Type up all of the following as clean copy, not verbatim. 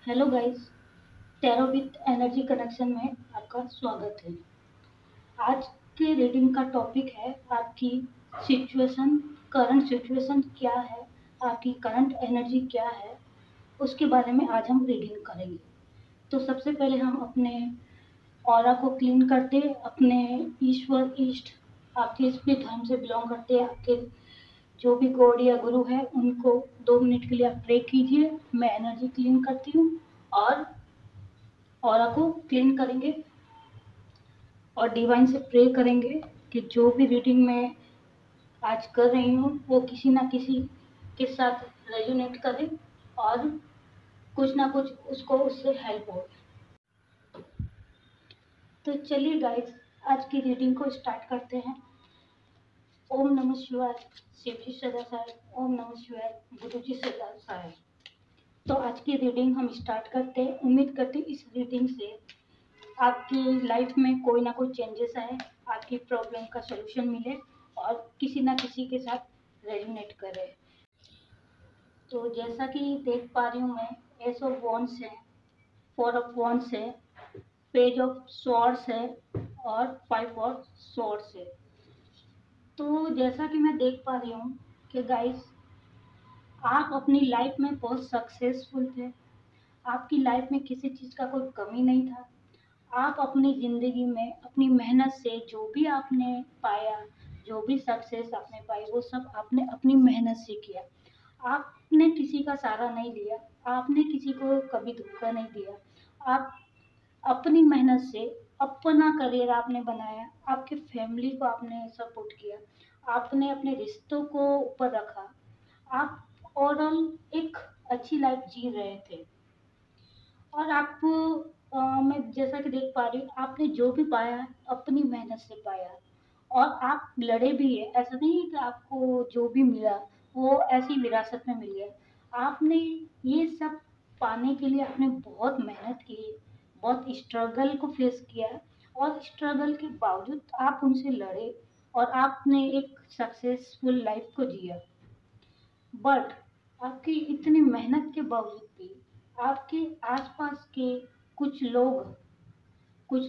Hello guys, tarot with energy connection में आपका स्वागत है। आज के रीडिंग का टॉपिक है आपकी सिचुएशन, करंट सिचुएशन क्या है, आपकी करंट एनर्जी क्या है, उसके बारे में आज हम रीडिंग करेंगे। तो सबसे पहले हम अपने ऑरा को क्लीन करते, अपने ईश्वर इष्ट, आप जिस भी धर्म से बिलोंग करते हैं, आपके जो भी गॉड या गुरु है, उनको 2 मिनट के लिए आप प्रे कीजिए। मैं एनर्जी क्लीन करती हूँ और ऑरा को क्लीन करेंगे और डिवाइन से प्रे करेंगे कि जो भी रीडिंग मैं आज कर रही हूँ वो किसी ना किसी के साथ रेजोनेट करे और कुछ ना कुछ उसको उससे हेल्प हो। तो चलिए गाइस, आज की रीडिंग को स्टार्ट करते हैं। ओम नमः शिवाय, शिव जी सदा सहाय। ओम नमः शिवाय, गुरु जी सदा सहाय। तो आज की रीडिंग हम स्टार्ट करते हैं। उम्मीद करते हैं इस रीडिंग से आपकी लाइफ में कोई ना कोई चेंजेस आए, आपकी प्रॉब्लम का सलूशन मिले और किसी ना किसी के साथ रेजोनेट करे। तो जैसा कि देख पा रही हूँ मैं, एस ऑफ वॉन्ड्स है, 4 ऑफ वॉन्ड्स है, पेज ऑफ स्वॉर्ड्स है और 5 ऑफ स्वॉर्ड्स है। तो जैसा कि मैं देख पा रही हूँ कि गाइस, आप अपनी लाइफ में बहुत सक्सेसफुल थे। आपकी लाइफ में किसी चीज़ का कोई कमी नहीं था। आप अपनी ज़िंदगी में अपनी मेहनत से जो भी आपने पाया, जो भी सक्सेस आपने पाई, वो सब आपने अपनी मेहनत से किया। आपने किसी का सहारा नहीं लिया, आपने किसी को कभी धोखा नहीं दिया। आप अपनी मेहनत से अपना करियर आपने बनाया, आपके फैमिली को आपने सपोर्ट किया, आपने अपने रिश्तों को ऊपर रखा। आप ओवरऑल एक अच्छी लाइफ जी रहे थे। और आप मैं जैसा कि देख पा रही हूँ, आपने जो भी पाया है, अपनी मेहनत से पाया और आप लड़े भी है। ऐसा नहीं है कि आपको जो भी मिला वो ऐसी विरासत में मिल गया। आपने ये सब पाने के लिए आपने बहुत मेहनत की, बहुत स्ट्रगल को फेस किया और स्ट्रगल के बावजूद आप उनसे लड़े और आपने एक सक्सेसफुल लाइफ को जिया। बट आपकी इतनी मेहनत के बावजूद भी आपके आसपास के कुछ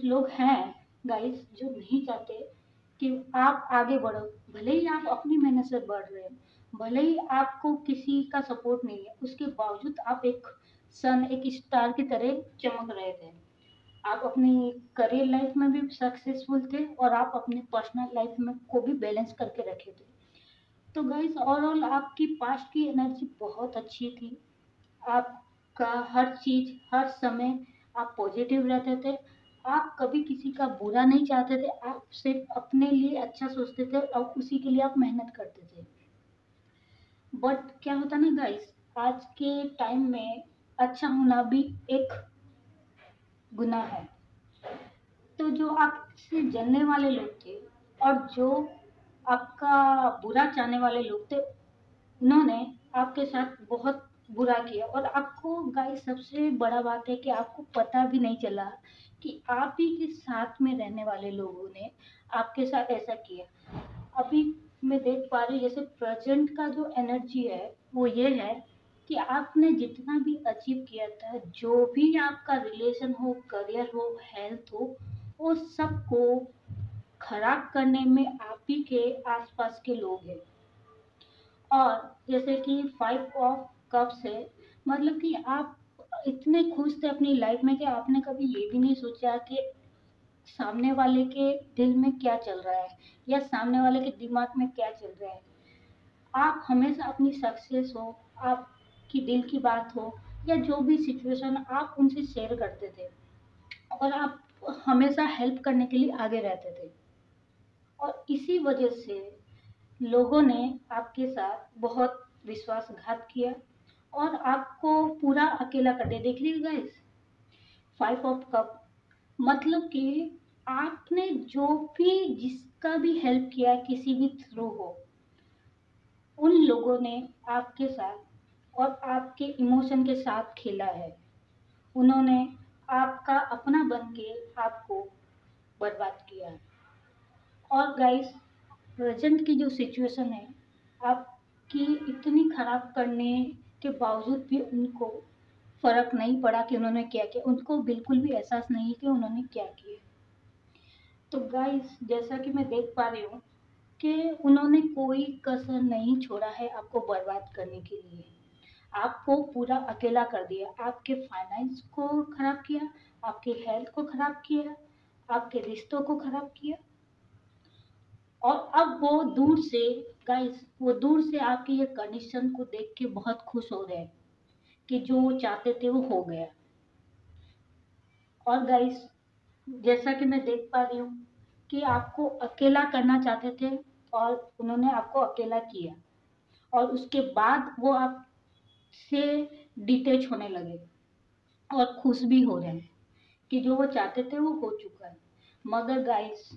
लोग हैं गाइस, जो नहीं चाहते कि आप आगे बढ़ो। भले ही आप अपनी मेहनत से बढ़ रहे हैं, भले ही आपको किसी का सपोर्ट नहीं है, उसके बावजूद आप एक सन, एक स्टार की तरह चमक रहे थे। आप अपनी करियर लाइफ में भी सक्सेसफुल थे और आप अपनी पर्सनल लाइफ में को भी बैलेंस करके रखे थे। तो गाइस, ओवरऑल आपकी पास्ट की एनर्जी बहुत अच्छी थी। आपका हर चीज, हर समय आप पॉजिटिव रहते थे। आप कभी किसी का बुरा नहीं चाहते थे, आप सिर्फ अपने लिए अच्छा सोचते थे और उसी के लिए आप मेहनत करते थे। बट क्या होता ना गाइस, आज के टाइम में अच्छा होना भी एक गुनाह है। तो जो आपसे जलने वाले लोग थे और जो आपका बुरा चाहने वाले लोग थे, उन्होंने आपके साथ बहुत बुरा किया। और आपको गाइस, सबसे बड़ा बात है कि आपको पता भी नहीं चला कि आप ही के साथ में रहने वाले लोगों ने आपके साथ ऐसा किया। अभी मैं देख पा रही हूँ, जैसे प्रेजेंट का जो एनर्जी है वो ये है कि आपने जितना भी अचीव किया था, जो भी आपका रिलेशन हो, करियर हो, हेल्थ हो, वो सबको खराब करने में आप ही के आसपास के लोग हैं। और जैसे कि 5 ऑफ कप्स है, मतलब कि आप इतने खुश थे अपनी लाइफ में कि आपने कभी ये भी नहीं सोचा कि सामने वाले के दिल में क्या चल रहा है या सामने वाले के दिमाग में क्या चल रहा है। आप हमेशा अपनी सक्सेस हो, आपकी दिल की बात हो या जो भी सिचुएशन, आप उनसे शेयर करते थे और आप हमेशा हेल्प करने के लिए आगे रहते थे। और इसी वजह से लोगों ने आपके साथ बहुत विश्वासघात किया और आपको पूरा अकेला कर दिया। देख लीजिए गाइस, 5 ऑफ कप मतलब कि आपने जो भी जिसका भी हेल्प किया किसी भी थ्रू हो, उन लोगों ने आपके साथ और आपके इमोशन के साथ खेला है। उन्होंने आपका अपना बन के आपको बर्बाद किया है। और गाइस, प्रेजेंट की जो सिचुएशन है, आपकी इतनी खराब करने के बावजूद भी उनको फर्क नहीं पड़ा कि उन्होंने क्या किया, उनको बिल्कुल भी एहसास नहीं कि उन्होंने क्या किया। तो गाइस जैसा कि मैं देख पा रही हूँ कि उन्होंने कोई कसर नहीं छोड़ा है आपको बर्बाद करने के लिए। आपको पूरा अकेला कर दिया, आपके फाइनेंस को खराब किया, आपके हेल्थ को खराब किया, आपके रिश्तों को खराब किया। और अब वो दूर से, गाइस वो दूर से आपकी ये कंडीशन को देख के बहुत खुश हो रहे हैं कि जो वो चाहते थे वो हो गया। और गाइस जैसा कि मैं देख पा रही हूँ कि आपको अकेला करना चाहते थे और उन्होंने आपको अकेला किया, और उसके बाद वो आपसे डिटेच होने लगे और खुश भी हो रहे हैं कि जो वो चाहते थे वो हो चुका है। मगर गाइस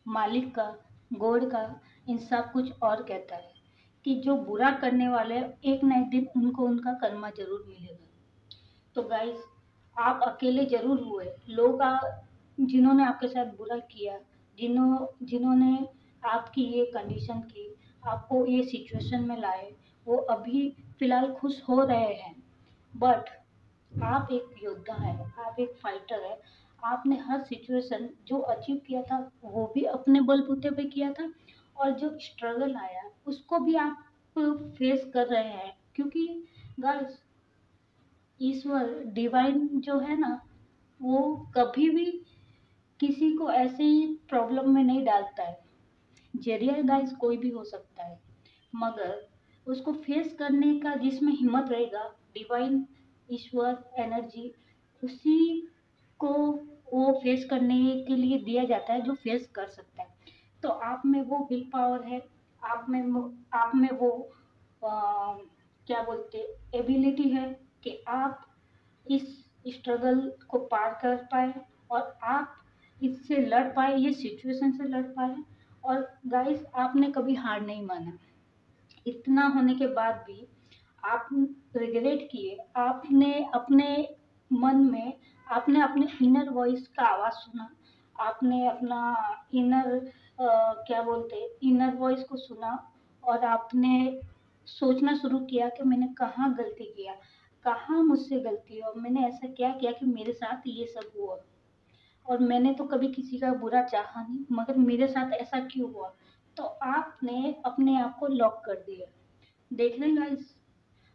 मालिक का, गॉड का इंसाफ कुछ और कहता है कि जो बुरा करने वाले हैं, एक ना एक दिन उनको उनका कर्मा जरूर मिलेगा। तो गाइस आप अकेले जरूर हुए, लोग जिन्होंने आपके साथ बुरा किया, जिन्होंने आपकी ये कंडीशन की, आपको ये सिचुएशन में लाए, वो अभी फिलहाल खुश हो रहे हैं। बट आप एक योद्धा है, आप एक फाइटर है। आपने हर सिचुएशन जो अचीव किया था वो भी अपने बलबूते पे किया था, और जो स्ट्रगल आया उसको भी आप फेस कर रहे हैं, क्योंकि गाइस ईश्वर डिवाइन जो है ना, वो कभी भी किसी को ऐसे ही प्रॉब्लम में नहीं डालता है। जरिया गाइस कोई भी हो सकता है, मगर उसको फेस करने का जिसमें हिम्मत रहेगा, डिवाइन ईश्वर एनर्जी उसी को वो फेस करने के लिए दिया जाता है जो फेस कर सकता है। तो आप में वो विल पावर है, आप में वो क्या बोलते एबिलिटी है कि आप इस स्ट्रगल को पार कर पाए, और आप इससे लड़ पाए, ये सिचुएशन से लड़ पाए। और गाइस आपने कभी हार नहीं माना, इतना होने के बाद भी आप रिग्रेट किए, आपने अपने मन में, आपने अपने इनर वॉइस का आवाज सुना, आपने अपना इनर क्या बोलते इनर वॉइस को सुना, और आपने सोचना शुरू किया कि मैंने कहाँ गलती किया, कहाँ मुझसे गलती हुआ, मैंने ऐसा क्या किया कि मेरे साथ ये सब हुआ, और मैंने तो कभी किसी का बुरा चाहा नहीं, मगर मेरे साथ ऐसा क्यों हुआ। तो आपने अपने आप को लॉक कर दिया। देख रहे गाइस,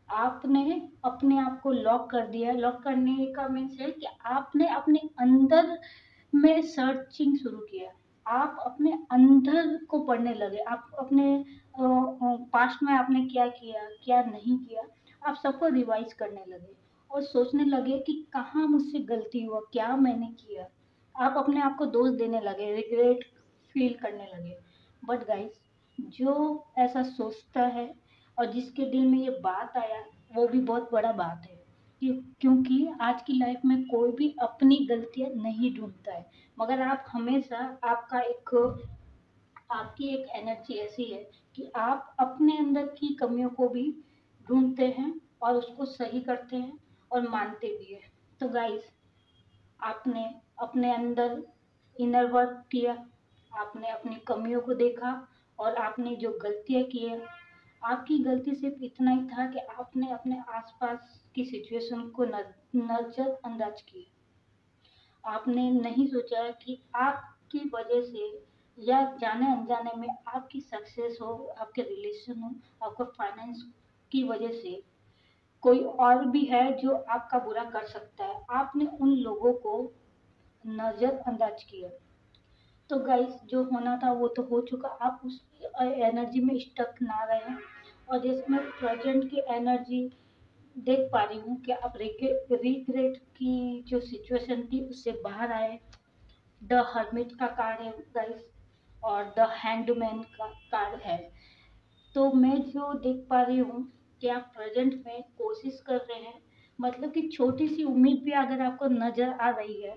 आपने अपने आप को लॉक कर दिया। लॉक करने का मीन्स है कि आपने अपने अंदर में सर्चिंग शुरू किया, आप अपने अंदर को पढ़ने लगे, आप अपने पास्ट में आपने क्या किया क्या नहीं किया, आप सबको रिवाइज करने लगे और सोचने लगे कि कहाँ मुझसे गलती हुआ, क्या मैंने किया। आप अपने आप को दोष देने लगे, रिग्रेट फील करने लगे। बट गाइस जो ऐसा सोचता है और जिसके दिल में ये बात आया, वो भी बहुत बड़ा बात है। क्योंकि आज की लाइफ में कोई भी अपनी गलतियां नहीं ढूंढता है, मगर आप हमेशा, आपकी एक एनर्जी ऐसी है कि आप अपने अंदर की कमियों को भी ढूंढते हैं और उसको सही करते हैं और मानते भी हैं। तो गाइस आपने अपने अंदर इनर वर्क किया, आपने अपनी कमियों को देखा, और आपने जो गलतियां की है, आपकी गलती सिर्फ इतना ही था कि आपने अपने आसपास की सिचुएशन को नजरअंदाज किया। आपने नहीं सोचा कि आपकी वजह से या जाने अनजाने में आपकी सक्सेस हो, आपके रिलेशन हो, आपका फाइनेंस की वजह से कोई और भी है जो आपका बुरा कर सकता है। आपने उन लोगों को नजरअंदाज किया। तो गाइस जो होना था वो तो हो चुका, आप उस एनर्जी में स्टक ना रहे। और जैसे मैं प्रेजेंट की एनर्जी देख पा रही हूँ कि आप रिग्रेट की जो सिचुएशन थी उससे बाहर आए। द हर्मिट का कार्ड है गाइस, और द हैंडमैन का कार्ड है। तो मैं जो देख पा रही हूँ कि आप प्रेजेंट में कोशिश कर रहे हैं, मतलब कि छोटी सी उम्मीद भी अगर आपको नजर आ रही है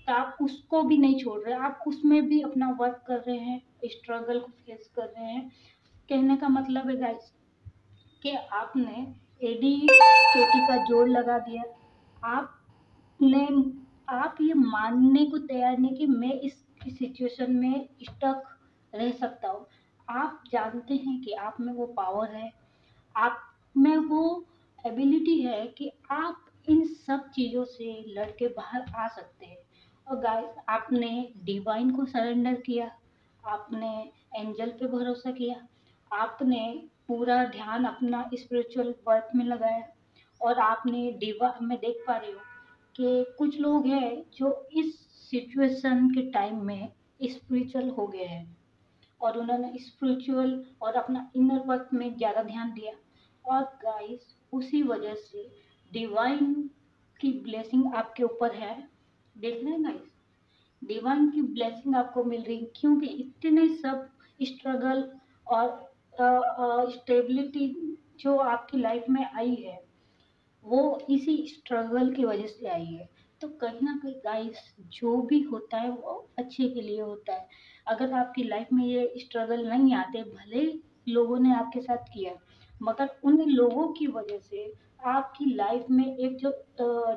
तो आप उसको भी नहीं छोड़ रहे, आप उसमें भी अपना वर्क कर रहे हैं, स्ट्रगल को फेस कर रहे हैं। कहने का मतलब है गाइस कि आपने एडी चोटी का जोड़ लगा दिया। आपने आप ये मानने को तैयार नहीं कि मैं इस सिचुएशन में स्टक रह सकता हूँ। आप जानते हैं कि आप में वो पावर है, आप में वो एबिलिटी है कि आप इन सब चीज़ों से लड़के बाहर आ सकते हैं। और गाइस, आपने डिवाइन को सरेंडर किया, आपने एंजल पे भरोसा किया, आपने पूरा ध्यान अपना स्पिरिचुअल वर्क में लगाया, और आपने डिवा मैं देख पा रही हूँ कि कुछ लोग हैं जो इस सिचुएशन के टाइम में स्पिरिचुअल हो गए हैं, और उन्होंने स्पिरिचुअल और अपना इनर वर्क में ज़्यादा ध्यान दिया। और गाइस, उसी वजह से डिवाइन की ब्लेसिंग आपके ऊपर है। देख रहे हैं गाइस, डिवाइन की ब्लेसिंग आपको मिल रही है, क्योंकि इतने सब स्ट्रगल और स्टेबिलिटी जो आपकी लाइफ में आई है, वो इसी स्ट्रगल की वजह से आई है। तो कहीं ना कहीं गाइस, जो भी होता है वो अच्छे के लिए होता है। अगर आपकी लाइफ में ये स्ट्रगल नहीं आते, भले ही लोगों ने आपके साथ किया, मगर उन लोगों की वजह से आपकी लाइफ में एक जो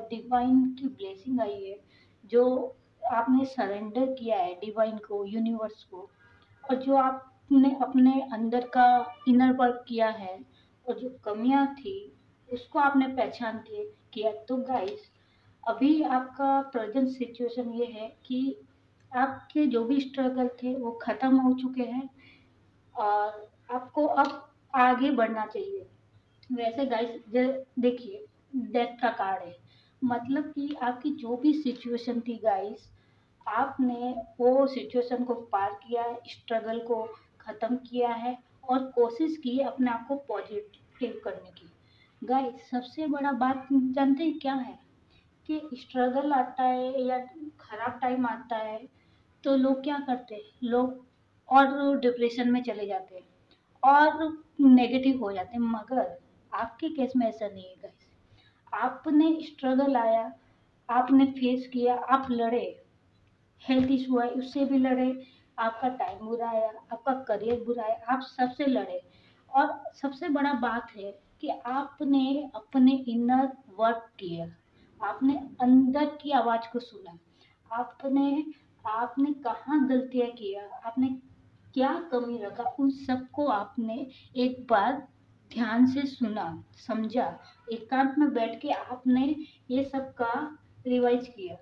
डिवाइन की ब्लेसिंग आई है, जो आपने सरेंडर किया है डिवाइन को, यूनिवर्स को, और जो आपने अपने अंदर का इनर वर्क किया है, और जो कमियां थी उसको आपने पहचान के किया। तो गाइस, अभी आपका प्रेजेंट सिचुएशन ये है कि आपके जो भी स्ट्रगल थे वो खत्म हो चुके हैं, और आपको अब आगे बढ़ना चाहिए। वैसे गाइस, देखिए, डेथ का कार्ड है, मतलब कि आपकी जो भी सिचुएशन थी गाइस, आपने वो सिचुएशन को पार किया है, स्ट्रगल को खत्म किया है, और कोशिश की है अपने आप को पॉजिटिव करने की। गाइस, सबसे बड़ा बात जानते हैं क्या है? कि स्ट्रगल आता है या खराब टाइम आता है, तो लोग क्या करते हैं, लोग और डिप्रेशन में चले जाते हैं और नेगेटिव हो जाते हैं। मगर आपके केस में ऐसा नहीं है गाइस। आपने स्ट्रगल आया, आपने फेस किया, आप लड़े, हेल्थ इशू है उससे भी लड़े, आपका टाइम बुरा आया, आपका करियर बुरा है, आप सबसे लड़े। और सबसे बड़ा बात है कि आपने अपने इनर वर्क किया, आपने अंदर की आवाज को सुना, आपने आपने कहाँ गलतियां किया, आपने क्या कमी रखा, उन सबको आपने एक बार ध्यान से सुना, समझा, एकांत में बैठ के आपने ये सब का रिवाइज किया।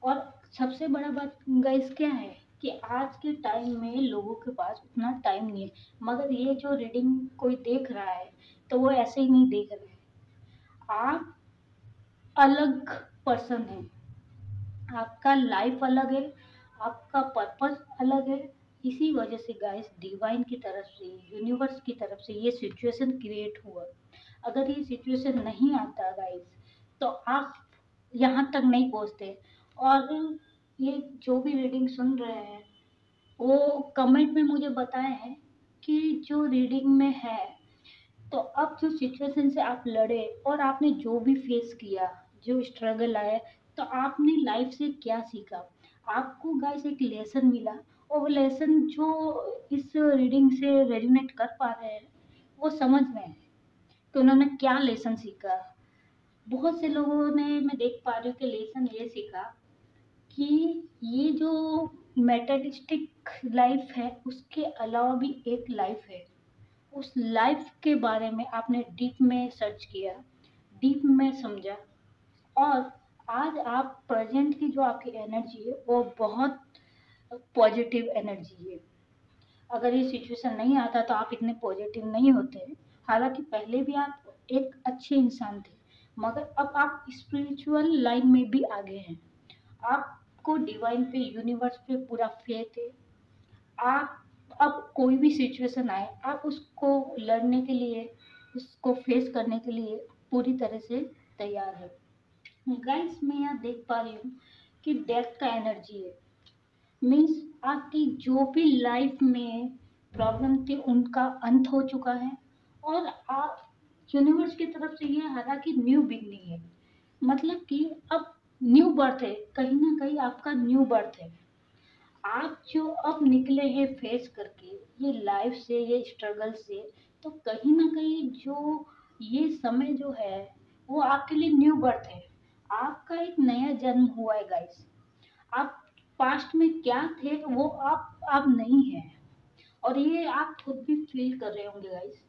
और सबसे बड़ा बात गाइस क्या है कि आज के टाइम में लोगों के पास उतना टाइम नहीं है। मगर ये जो रीडिंग कोई देख रहा है, तो वो ऐसे ही नहीं देख रहे हैं। आप अलग पर्सन हैं, आपका लाइफ अलग है, आपका पर्पस अलग है। इसी वजह से गाइस, डिवाइन की तरफ से, यूनिवर्स की तरफ से ये सिचुएशन क्रिएट हुआ। अगर ये सिचुएशन नहीं आता गाइस, तो आप यहाँ तक नहीं पहुँचते। और ये जो भी रीडिंग सुन रहे हैं, वो कमेंट में मुझे बताए हैं कि जो रीडिंग में है, तो अब जो सिचुएशन से आप लड़े और आपने जो भी फेस किया, जो स्ट्रगल आया, तो आपने लाइफ से क्या सीखा, आपको गाइस एक लेसन मिला। और वो लेसन जो इस रीडिंग से रेजोनेट कर पा रहे हैं, वो समझ रहे हैं कि उन्होंने क्या लेसन सीखा। बहुत से लोगों ने, मैं देख पा रही हूँ कि लेसन ये सीखा कि ये जो मेटेरियलिस्टिक लाइफ है, उसके अलावा भी एक लाइफ है। उस लाइफ के बारे में आपने डीप में सर्च किया, डीप में समझा, और आज आप प्रेजेंट की जो आपकी एनर्जी है वो बहुत पॉजिटिव एनर्जी है। अगर ये सिचुएशन नहीं आता तो आप इतने पॉजिटिव नहीं होते। हालांकि पहले भी आप एक अच्छे इंसान थे, मगर अब आप स्पिरिचुअल लाइन में भी आगे हैं। आपको डिवाइन पे, यूनिवर्स पे पूरा फेथ है। आप अब कोई भी सिचुएशन आए, आप उसको लड़ने के लिए, उसको फेस करने के लिए पूरी तरह से तैयार है। गाइस, मैं यहाँ देख पा रही हूँ कि डेथ का एनर्जी है, मीन्स आपकी जो भी लाइफ में प्रॉब्लम थी उनका अंत हो चुका है। और आप, यूनिवर्स की तरफ से ये हालांकि न्यू बिगनिंग है, मतलब कि अब न्यू बर्थ है, कहीं ना कहीं आपका न्यू बर्थ है। आप जो अब निकले हैं फेस करके ये लाइफ से, ये स्ट्रगल से, तो कहीं ना कहीं जो ये समय जो है वो आपके लिए न्यू बर्थ है। आपका एक नया जन्म हुआ है गाइस। आप पास्ट में क्या थे वो आप नहीं हैं, और ये आप खुद भी फील कर रहे होंगे गाइस।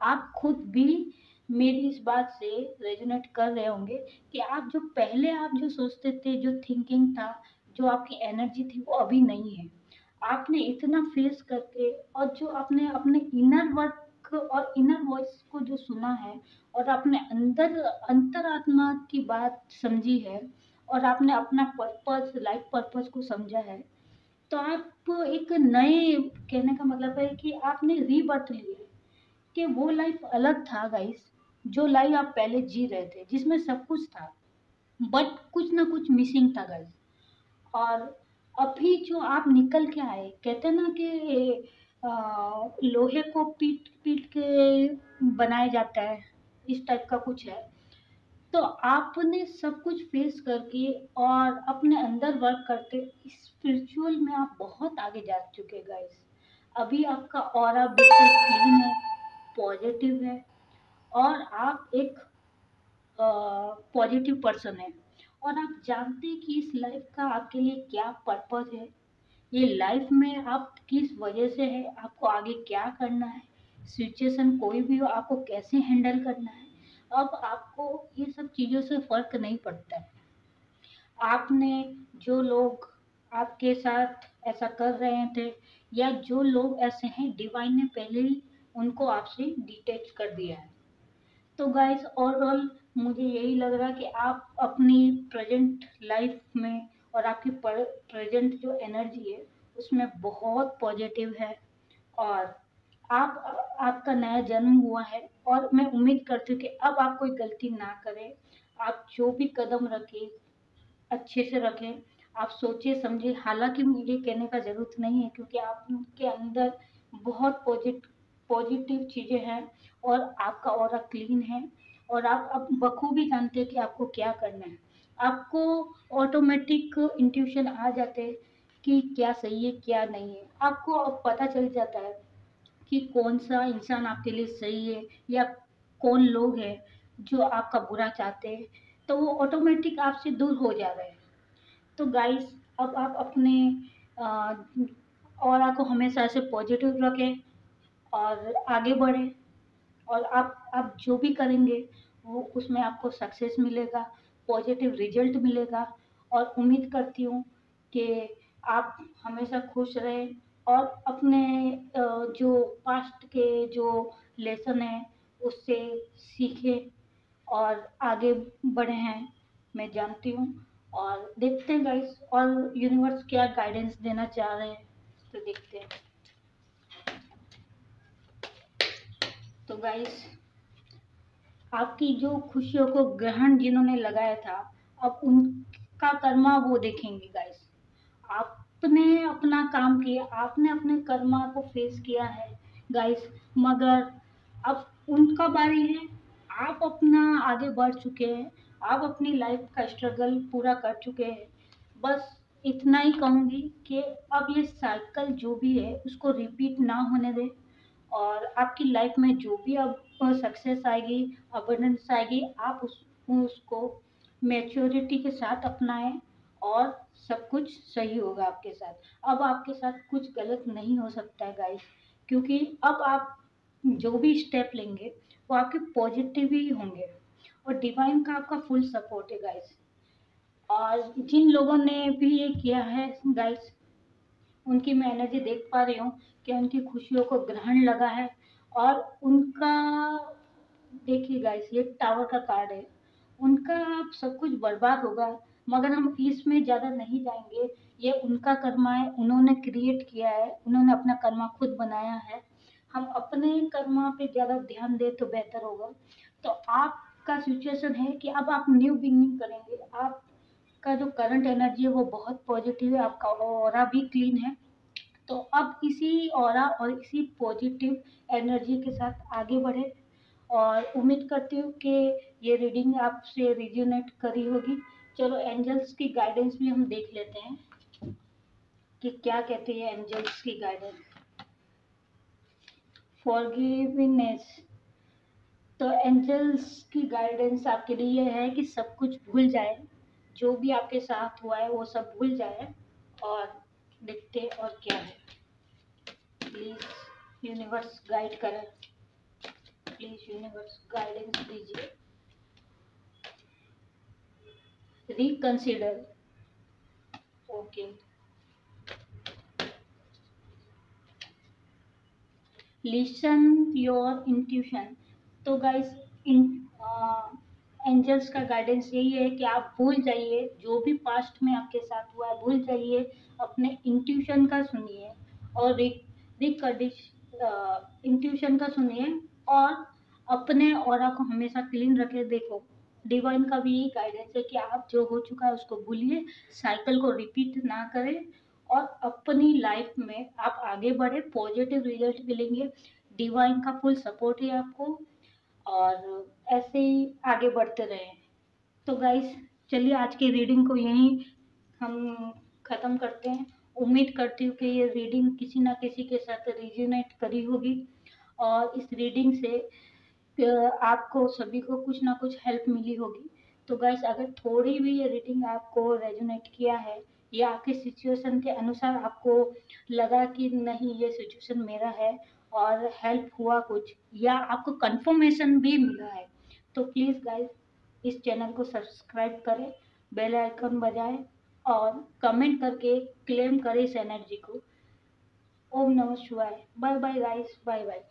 आप खुद भी मेरी इस बात से रेजोनेट कर रहे होंगे कि आप जो सोचते थे, जो थिंकिंग था, जो आपकी एनर्जी थी, वो अभी नहीं है। आपने इतना फेस करके और जो आपने अपने इनर वर्क और इनर वॉइस को जो सुना है और अपने अंदर अंतरात्मा की बात समझी है और आपने अपना पर्पस, लाइफ पर्पस को समझा है, तो आप एक नए, कहने का मतलब है कि आपने रीबर्थ ली है कि वो लाइफ अलग था गाइस, जो लाइफ आप पहले जी रहे थे जिसमें सब कुछ था, बट कुछ ना कुछ मिसिंग था गाइस। और अभी जो आप निकल के आए, कहते हैं ना कि लोहे को पीट पीट के बनाया जाता है, इस टाइप का कुछ है। तो आपने सब कुछ फेस करके और अपने अंदर वर्क करते स्पिरिचुअल में आप बहुत आगे जा चुके गाइस। अभी आपका ऑरा बिल्कुल क्लीन है, पॉजिटिव है, और आप एक पॉजिटिव पर्सन है, और आप जानते हैं कि इस लाइफ का आपके लिए क्या पर्पस है, ये लाइफ में आप किस वजह से है, आपको आगे क्या करना है, सिचुएशन कोई भी हो आपको कैसे हैंडल करना है। अब आपको ये सब चीज़ों से फर्क नहीं पड़ता है। आपने, जो लोग आपके साथ ऐसा कर रहे थे या जो लोग ऐसे हैं, डिवाइन ने पहले ही उनको आपसे डिटैच कर दिया है। तो गाइस, ओवरऑल मुझे यही लग रहा है कि आप अपनी प्रेजेंट लाइफ में और आपकी प्रेजेंट जो एनर्जी है उसमें बहुत पॉजिटिव है, और आपका नया जन्म हुआ है, और मैं उम्मीद करती हूँ कि अब आप कोई गलती ना करें। आप जो भी कदम रखें अच्छे से रखें, आप सोचिए समझिए, हालांकि मुझे कहने का ज़रूरत नहीं है क्योंकि आपके अंदर बहुत पॉजिटिव चीज़ें हैं, और आपका ऑरा क्लीन है, और आप अब बखूबी जानते हैं कि आपको क्या करना है। आपको ऑटोमेटिक इंट्यूशन आ जाते हैं कि क्या सही है क्या नहीं है, आपको अब पता चल जाता है कि कौन सा इंसान आपके लिए सही है या कौन लोग हैं जो आपका बुरा चाहते हैं, तो वो ऑटोमेटिक आपसे दूर हो जा रहे हैं। तो गाइस, अब आप अपने ऑरा को हमेशा से पॉजिटिव रखें और आगे बढ़ें, और आप जो भी करेंगे वो उसमें आपको सक्सेस मिलेगा, पॉजिटिव रिजल्ट मिलेगा, और उम्मीद करती हूँ कि आप हमेशा खुश रहें और अपने जो पास्ट के जो लेसन हैं उससे सीखें और आगे बढ़े हैं, मैं जानती हूँ। और देखते हैं गाइस, और यूनिवर्स क्या गाइडेंस देना चाह रहे हैं, तो देखते हैं। तो गाइस, आपकी जो खुशियों को ग्रहण जिन्होंने लगाया था, अब उनका कर्मा वो देखेंगे गाइस। आपने अपना काम किया, आपने अपने कर्मा को फेस किया है गाइस, मगर अब उनका बारी है। आप अपना आगे बढ़ चुके हैं, आप अपनी लाइफ का स्ट्रगल पूरा कर चुके हैं। बस इतना ही कहूँगी कि अब ये साइकिल जो भी है उसको रिपीट ना होने दें, और आपकी लाइफ में जो भी अब सक्सेस आएगी, अबंडेंस आएगी, आप उसको मैच्योरिटी के साथ अपनाएं, और सब कुछ सही होगा आपके साथ। अब आपके साथ कुछ गलत नहीं हो सकता है गाइस, क्योंकि अब आप जो भी स्टेप लेंगे वो आपके पॉजिटिव ही होंगे, और डिवाइन का आपका फुल सपोर्ट है गाइस। और जिन लोगों ने भी ये किया है गाइस, उनकी मैं एनर्जी देख पा रही हूँ कि उनकी खुशियों को ग्रहण लगा है, और उनका, देखिए गाइस, ये टावर का कार्ड है, उनका अब सब कुछ बर्बाद होगा, मगर हम इसमें ज़्यादा नहीं जाएंगे। ये उनका कर्मा है, उन्होंने क्रिएट किया है, उन्होंने अपना कर्मा खुद बनाया है। हम अपने कर्मा पे ज़्यादा ध्यान दें तो बेहतर होगा। तो आपका सिचुएशन है कि अब आप न्यू बिगिनिंग करेंगे, आपका जो करंट एनर्जी है वो बहुत पॉजिटिव है, आपका ऑरा भी क्लीन है। तो अब इसी ऑरा और इसी पॉजिटिव एनर्जी के साथ आगे बढ़े, और उम्मीद करती हूँ कि ये रीडिंग आपसे रिजोनेट करी होगी। चलो, एंजल्स की गाइडेंस भी हम देख लेते हैं कि क्या कहते हैं एंजल्स की गाइडेंस। फॉरगिवनेस। तो एंजल्स की गाइडेंस आपके लिए ये है कि सब कुछ भूल जाए, जो भी आपके साथ हुआ है वो सब भूल जाए, और देखते और क्या है। प्लीज यूनिवर्स गाइड करें, प्लीज यूनिवर्स गाइडेंस दीजिए। Reconsider, okay. Listen your intuition. तो गाइस एंजल्स का गाइडेंस यही है कि आप भूल जाइए जो भी पास्ट में आपके साथ हुआ है, भूल जाइए, अपने इंट्यूशन का सुनिए और इंट्यूशन का सुनिए और अपने ऑरा को हमेशा क्लीन रखे। देखो डिवाइन का भी यही गाइडेंस है कि आप जो हो चुका है उसको भूलिए, साइकिल को रिपीट ना करें और अपनी लाइफ में आप आगे बढ़े, पॉजिटिव रिजल्ट मिलेंगे। डिवाइन का फुल सपोर्ट है आपको और ऐसे ही आगे बढ़ते रहें। तो गाइस चलिए आज की रीडिंग को यहीं हम ख़त्म करते हैं। उम्मीद करती हूँ कि ये रीडिंग किसी ना किसी के साथ रिजोनेट करी होगी और इस रीडिंग से आपको सभी को कुछ ना कुछ हेल्प मिली होगी। तो गाइस अगर थोड़ी भी ये रीडिंग आपको रेजोनेट किया है या आपके सिचुएशन के अनुसार आपको लगा कि नहीं ये सिचुएशन मेरा है और हेल्प हुआ कुछ या आपको कंफर्मेशन भी मिला है, तो प्लीज़ गाइस इस चैनल को सब्सक्राइब करें, बेल आइकन बजाएं और कमेंट करके क्लेम करें इस एनर्जी को। ओम नमः शिवाय। Bye bye guys, bye bye.